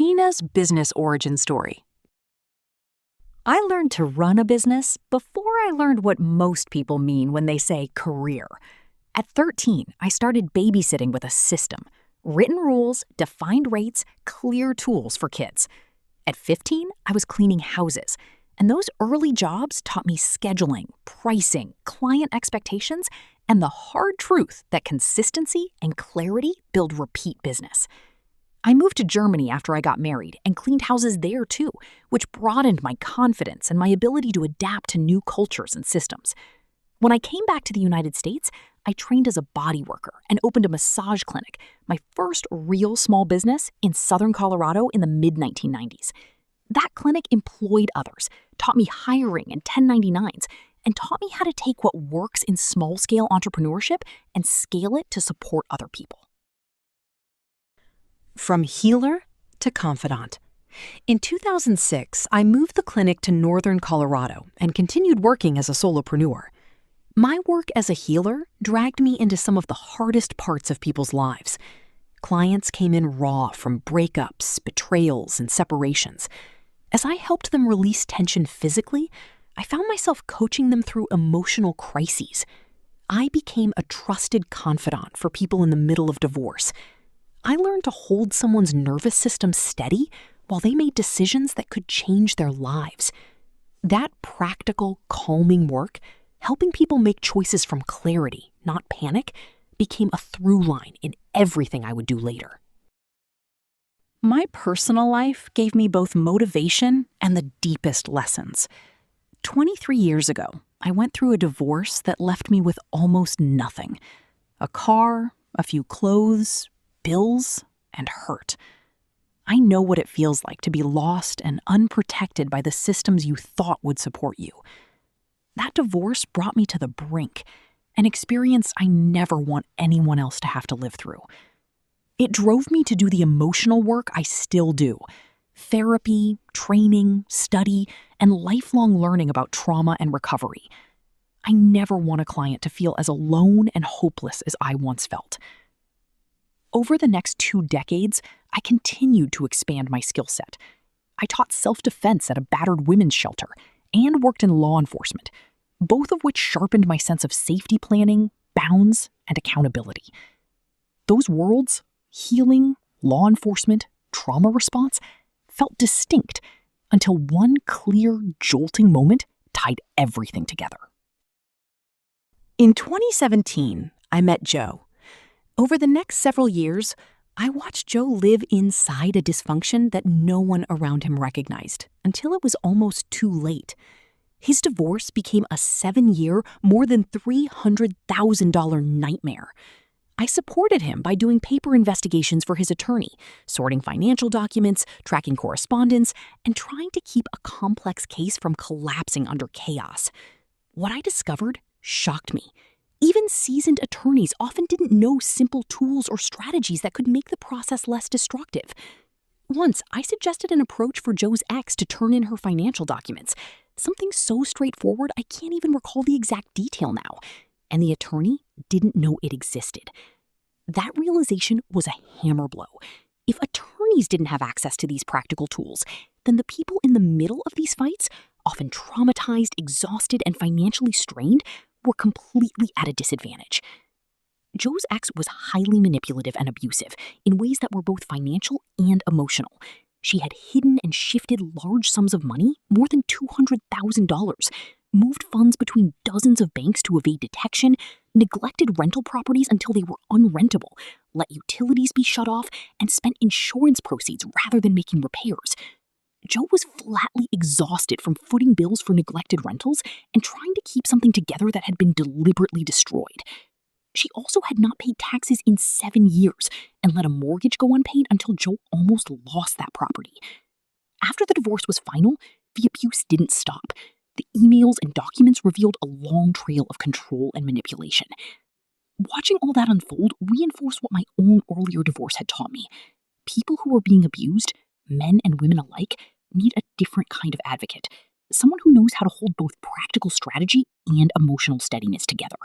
Tina's business origin story. I learned to run a business before I learned what most people mean when they say career. At 13, I started babysitting with a system: written rules, defined rates, clear tools for kids. At 15, I was cleaning houses, and those early jobs taught me scheduling, pricing, client expectations, and the hard truth that consistency and clarity build repeat business. I moved to Germany after I got married and cleaned houses there too, which broadened my confidence and my ability to adapt to new cultures and systems. When I came back to the United States, I trained as a body worker and opened a massage clinic, my first real small business in Southern Colorado in the mid-1990s. That clinic employed others, taught me hiring and 1099s, and taught me how to take what works in small-scale entrepreneurship and scale it to support other people. From healer to confidant. In 2006, I moved the clinic to Northern Colorado and continued working as a solopreneur. My work as a healer dragged me into some of the hardest parts of people's lives. Clients came in raw from breakups, betrayals, and separations. As I helped them release tension physically, I found myself coaching them through emotional crises. I became a trusted confidant for people in the middle of divorce. I learned to hold someone's nervous system steady while they made decisions that could change their lives. That practical, calming work, helping people make choices from clarity, not panic, became a through line in everything I would do later. My personal life gave me both motivation and the deepest lessons. 23 years ago, I went through a divorce that left me with almost nothing: a car, a few clothes, bills, and hurt. I know what it feels like to be lost and unprotected by the systems you thought would support you. That divorce brought me to the brink, an experience I never want anyone else to have to live through. It drove me to do the emotional work I still do: therapy, training, study, and lifelong learning about trauma and recovery. I never want a client to feel as alone and hopeless as I once felt. Over the next 2 decades, I continued to expand my skill set. I taught self-defense at a battered women's shelter and worked in law enforcement, both of which sharpened my sense of safety planning, bounds, and accountability. Those worlds, healing, law enforcement, trauma response, felt distinct until one clear, jolting moment tied everything together. In 2017, I met Joe. Over the next several years, I watched Joe live inside a dysfunction that no one around him recognized until it was almost too late. His divorce became a 7-year, more than $300,000 nightmare. I supported him by doing paper investigations for his attorney, sorting financial documents, tracking correspondence, and trying to keep a complex case from collapsing under chaos. What I discovered shocked me. Even seasoned attorneys often didn't know simple tools or strategies that could make the process less destructive. Once, I suggested an approach for Joe's ex to turn in her financial documents, something so straightforward I can't even recall the exact detail now, and the attorney didn't know it existed. That realization was a hammer blow. If attorneys didn't have access to these practical tools, then the people in the middle of these fights, often traumatized, exhausted, and financially strained, were completely at a disadvantage. Joe's ex was highly manipulative and abusive in ways that were both financial and emotional. She had hidden and shifted large sums of money, more than $200,000, moved funds between dozens of banks to evade detection, neglected rental properties until they were unrentable, let utilities be shut off, and spent insurance proceeds rather than making repairs. Joe was flatly exhausted from footing bills for neglected rentals and trying to keep something together that had been deliberately destroyed. She also had not paid taxes in 7 years and let a mortgage go unpaid until Joe almost lost that property. After the divorce was final, the abuse didn't stop. The emails and documents revealed a long trail of control and manipulation. Watching all that unfold reinforced what my own earlier divorce had taught me. People who are being abused, men and women alike, need a different kind of advocate, someone who knows how to hold both practical strategy and emotional steadiness together.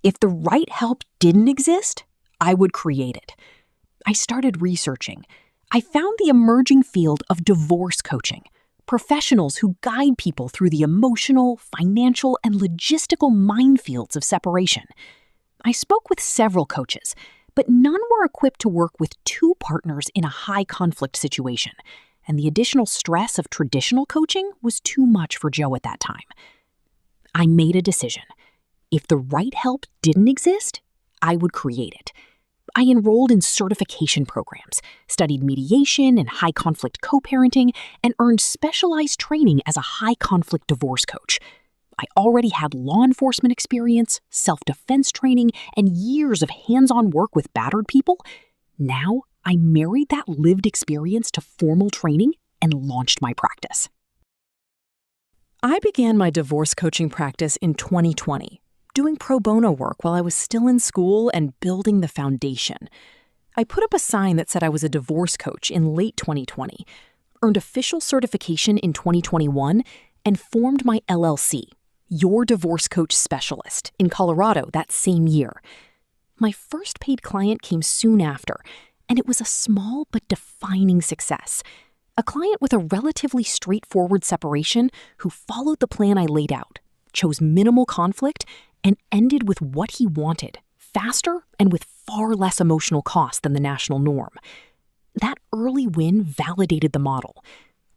If the right help didn't exist, I would create it. I started researching. I found the emerging field of divorce coaching, professionals who guide people through the emotional, financial, and logistical minefields of separation. I spoke with several coaches, but none were equipped to work with two partners in a high-conflict situation, and the additional stress of traditional coaching was too much for Joe at that time. I made a decision. If the right help didn't exist, I would create it. I enrolled in certification programs, studied mediation and high-conflict co-parenting, and earned specialized training as a high-conflict divorce coach. I already had law enforcement experience, self-defense training, and years of hands-on work with battered people. Now, I married that lived experience to formal training and launched my practice. I began my divorce coaching practice in 2020, doing pro bono work while I was still in school and building the foundation. I put up a sign that said I was a divorce coach in late 2020, earned official certification in 2021, and formed my LLC, Your Divorce Coach Specialist, in Colorado that same year. My first paid client came soon after, and it was a small but defining success. A client with a relatively straightforward separation who followed the plan I laid out, chose minimal conflict, and ended with what he wanted, faster and with far less emotional cost than the national norm. That early win validated the model.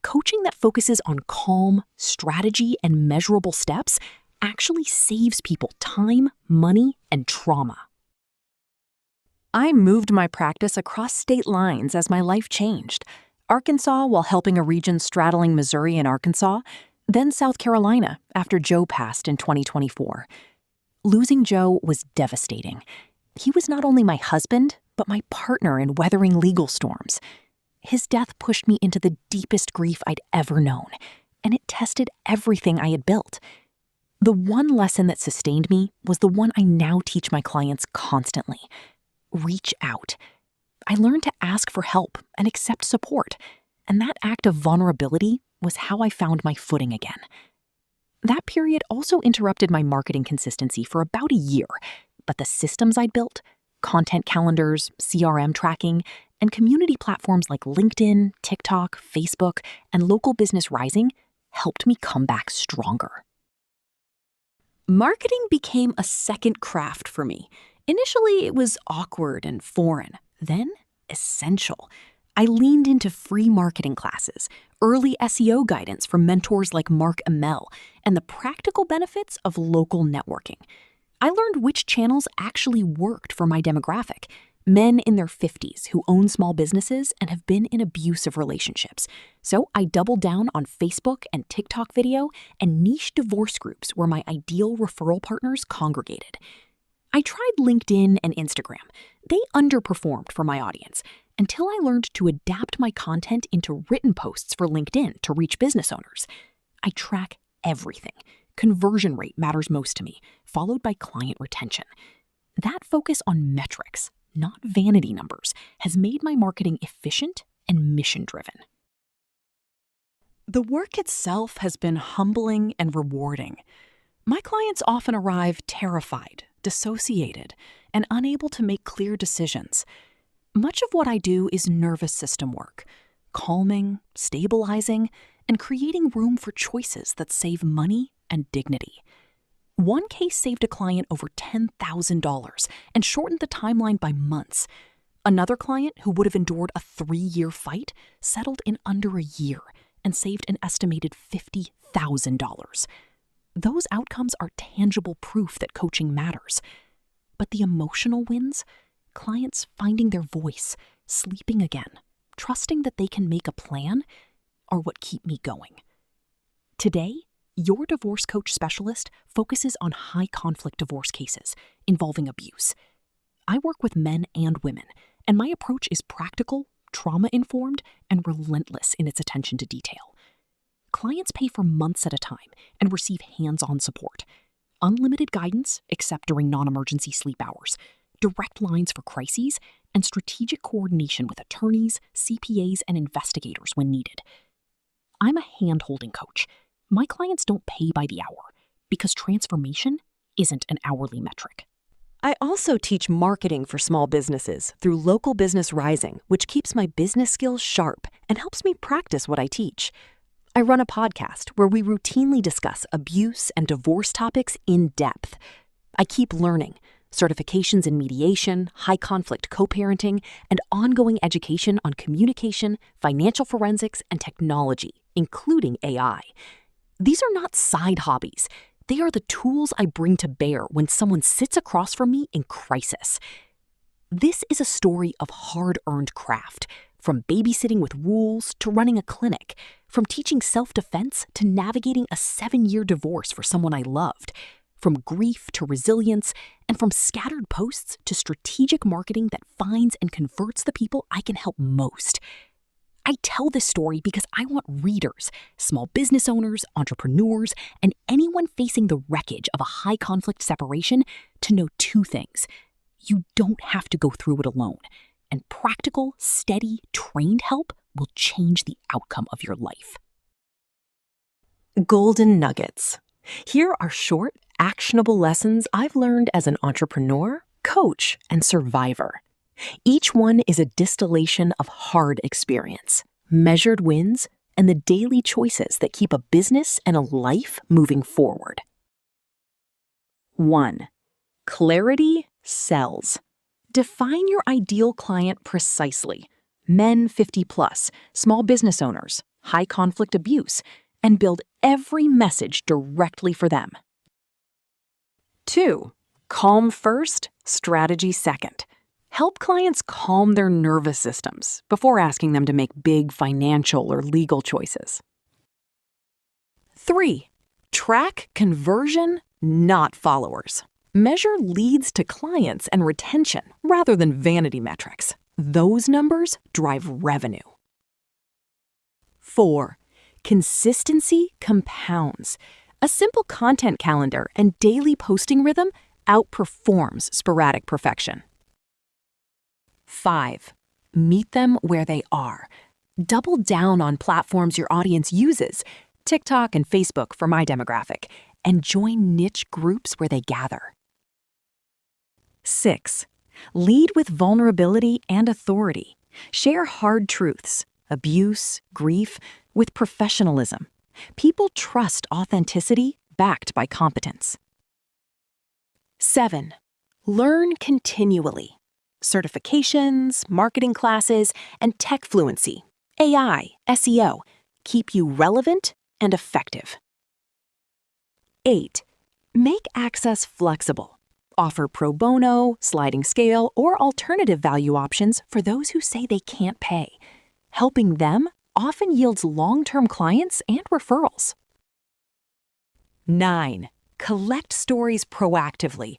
Coaching that focuses on calm, strategy, and measurable steps actually saves people time, money, and trauma. I moved my practice across state lines as my life changed. Arkansas while helping a region straddling Missouri and Arkansas, then South Carolina after Joe passed in 2024. Losing Joe was devastating. He was not only my husband, but my partner in weathering legal storms. His death pushed me into the deepest grief I'd ever known, and it tested everything I had built. The one lesson that sustained me was the one I now teach my clients constantly. Reach out. I learned to ask for help and accept support, and that act of vulnerability was how I found my footing again. That period also interrupted my marketing consistency for about a year, but the systems I'd built, content calendars, CRM tracking, and community platforms like LinkedIn, TikTok, Facebook, and Local Business Rising helped me come back stronger. Marketing became a second craft for me. Initially, it was awkward and foreign, then essential. I leaned into free marketing classes, early SEO guidance from mentors like Mark Amell, and the practical benefits of local networking. I learned which channels actually worked for my demographic. Men in their 50s who own small businesses and have been in abusive relationships. So I doubled down on Facebook and TikTok video and niche divorce groups where my ideal referral partners congregated. I tried LinkedIn and Instagram. They underperformed for my audience until I learned to adapt my content into written posts for LinkedIn to reach business owners. I track everything. Conversion rate matters most to me, followed by client retention. That focus on metrics, not vanity numbers, has made my marketing efficient and mission-driven. The work itself has been humbling and rewarding. My clients often arrive terrified, dissociated, and unable to make clear decisions. Much of what I do is nervous system work, calming, stabilizing, and creating room for choices that save money and dignity. One case saved a client over $10,000 and shortened the timeline by months. Another client who would have endured a 3-year fight settled in under a year and saved an estimated $50,000. Those outcomes are tangible proof that coaching matters. But the emotional wins, clients finding their voice, sleeping again, trusting that they can make a plan, are what keep me going. Today, Your Divorce Coach Specialist focuses on high-conflict divorce cases involving abuse. I work with men and women, and my approach is practical, trauma-informed, and relentless in its attention to detail. Clients pay for months at a time and receive hands-on support. Unlimited guidance, except during non-emergency sleep hours, direct lines for crises, and strategic coordination with attorneys, CPAs, and investigators when needed. I'm a hand-holding coach. My clients don't pay by the hour because transformation isn't an hourly metric. I also teach marketing for small businesses through Local Business Rising, which keeps my business skills sharp and helps me practice what I teach. I run a podcast where we routinely discuss abuse and divorce topics in depth. I keep learning, certifications in mediation, high-conflict co-parenting, and ongoing education on communication, financial forensics, and technology, including AI. These are not side hobbies. They are the tools I bring to bear when someone sits across from me in crisis. This is a story of hard-earned craft, from babysitting with rules to running a clinic, from teaching self-defense to navigating a 7-year divorce for someone I loved, from grief to resilience, and from scattered posts to strategic marketing that finds and converts the people I can help most. I tell this story because I want readers, small business owners, entrepreneurs, and anyone facing the wreckage of a high-conflict separation to know 2 things. You don't have to go through it alone, and practical, steady, trained help will change the outcome of your life. Golden Nuggets. Here are short, actionable lessons I've learned as an entrepreneur, coach, and survivor. Each one is a distillation of hard experience, measured wins, and the daily choices that keep a business and a life moving forward. 1. Clarity sells. Define your ideal client precisely. Men 50+, small business owners, high conflict abuse, and build every message directly for them. 2. Calm first, strategy second. Help clients calm their nervous systems before asking them to make big financial or legal choices. 3. Track conversion, not followers. Measure leads to clients and retention rather than vanity metrics. Those numbers drive revenue. 4. Consistency compounds. A simple content calendar and daily posting rhythm outperforms sporadic perfection. 5. Meet them where they are. Double down on platforms your audience uses, TikTok and Facebook for my demographic, and join niche groups where they gather. 6. Lead with vulnerability and authority. Share hard truths, abuse, grief, with professionalism. People trust authenticity backed by competence. 7. Learn continually. Certifications, marketing classes, and tech fluency, AI, SEO, keep you relevant and effective. 8. Make access flexible. Offer pro bono, sliding scale, or alternative value options for those who say they can't pay. Helping them often yields long-term clients and referrals. 9. Collect stories proactively.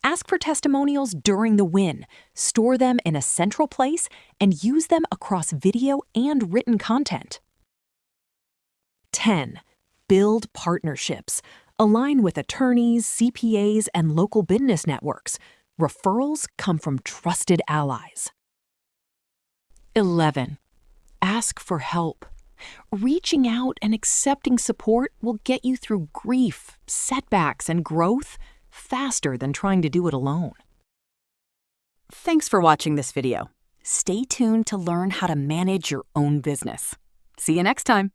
Ask for testimonials during the win, store them in a central place, and use them across video and written content. 10. Build partnerships. Align with attorneys, CPAs, and local business networks. Referrals come from trusted allies. 11. Ask for help. Reaching out and accepting support will get you through grief, setbacks, and growth faster than trying to do it alone. Thanks for watching this video. Stay tuned to learn how to manage your own business. See you next time.